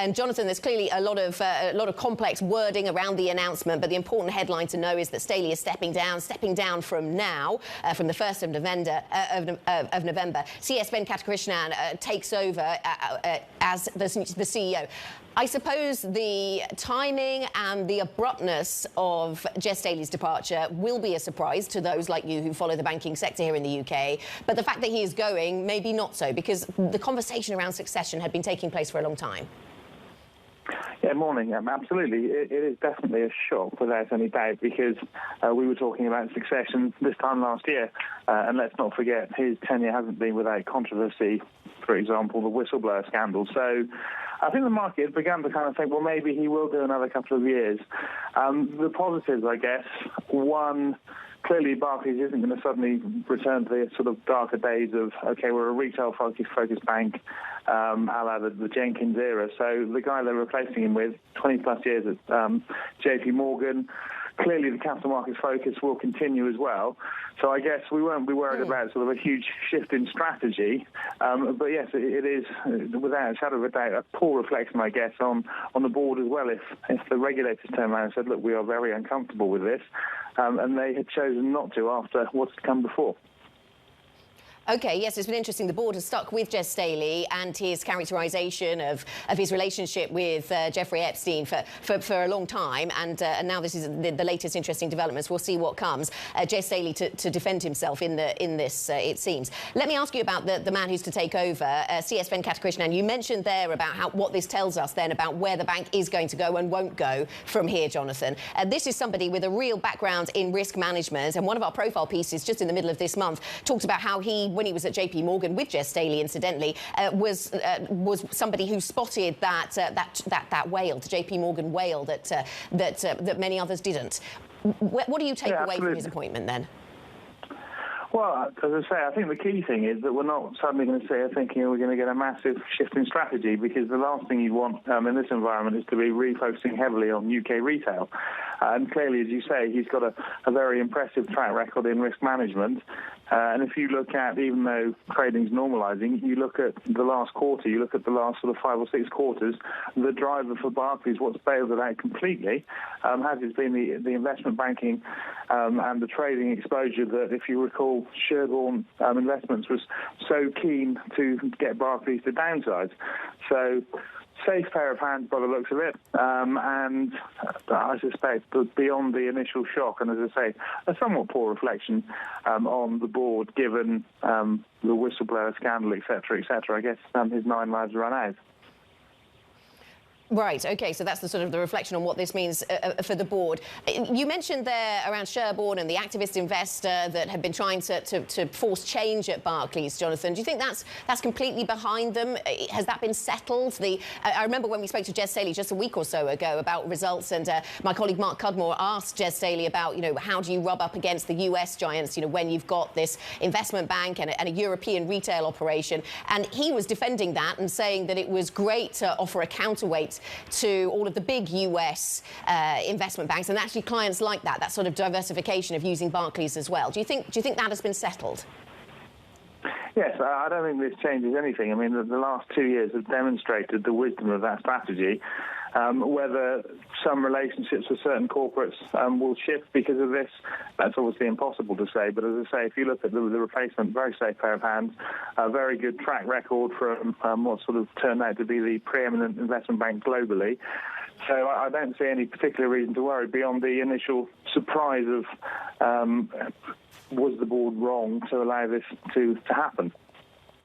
And Jonathan, there's clearly a lot of complex wording around the announcement, but the important headline to know is that Staley is stepping down from now, from the 1st of November. CS Venkatakrishnan takes over as the CEO. I suppose the timing and the abruptness of Jess Staley's departure will be a surprise to those like you who follow the banking sector here in the UK. But the fact that he is going, maybe not so, because the conversation around succession had been taking place for a long time. Yeah, morning. Absolutely. It is definitely a shock, without any doubt, because we were talking about succession this time last year. And let's not forget, his tenure hasn't been without controversy, for example, the whistleblower scandal. So I think the market has begun to kind of think, well, maybe he will do another couple of years. The positives, I guess, one, clearly Barclays isn't going to suddenly return to the sort of darker days of, OK, we're a retail-focused bank, a la the Jenkins era. So the guy they're replacing him with, 20-plus years at JP Morgan, clearly the capital markets focus will continue as well. So I guess we won't be worried about sort of a huge shift in strategy. But yes, it is, without a shadow of a doubt, a poor reflection, I guess, on the board as well. If the regulators turned around and said, look, we are very uncomfortable with this, and they had chosen not to after what's come before. OK, yes, it's been interesting. The board has stuck with Jess Staley and his characterisation of his relationship with Jeffrey Epstein for a long time. And now this is the latest interesting developments. We'll see what comes. Jess Staley to defend himself in this, it seems. Let me ask you about the man who's to take over, CS Venkatakrishnan. You mentioned there about what this tells us then about where the bank is going to go and won't go from here, Jonathan. This is somebody with a real background in risk management. And one of our profile pieces just in the middle of this month talked about how when he was at JP Morgan with Jess Staley, incidentally, was somebody who spotted that whale, the JP Morgan whale, that many others didn't. What do you take away from his appointment then? Well, as I say, I think the key thing is that we're not suddenly going to sit here thinking we're going to get a massive shift in strategy, because the last thing you want in this environment is to be refocusing heavily on UK retail. And clearly, as you say, he's got a very impressive track record in risk management. And if you look at, even though trading's normalising, you look at the last quarter, you look at the last sort of 5 or 6 quarters, the driver for Barclays, what's bailed it out completely, has been the investment banking and the trading exposure that, if you recall, Sherborne Investments was so keen to get Barclays to downsize. So safe pair of hands by the looks of it, and I suspect that beyond the initial shock, and as I say, a somewhat poor reflection on the board, given the whistleblower scandal, etc., I guess his 9 lives run out. Right, OK, so that's the sort of the reflection on what this means for the board. You mentioned there around Sherborne and the activist investor that had been trying to force change at Barclays, Jonathan. Do you think that's completely behind them? Has that been settled? I remember when we spoke to Jess Staley just a week or so ago about results, and my colleague Mark Cudmore asked Jess Staley about, how do you rub up against the US giants, when you've got this investment bank and a European retail operation. And he was defending that and saying that it was great to offer a counterweight to all of the big US investment banks, and actually clients like that sort of diversification of using Barclays as well. Do you think that has been settled? Yes, I don't think this changes anything. I mean, the last 2 years have demonstrated the wisdom of that strategy. Whether some relationships with certain corporates will shift because of this, that's obviously impossible to say. But as I say, if you look at the replacement, very safe pair of hands, a very good track record from what sort of turned out to be the preeminent investment bank globally. So I don't see any particular reason to worry beyond the initial surprise of was the board wrong to allow this to happen.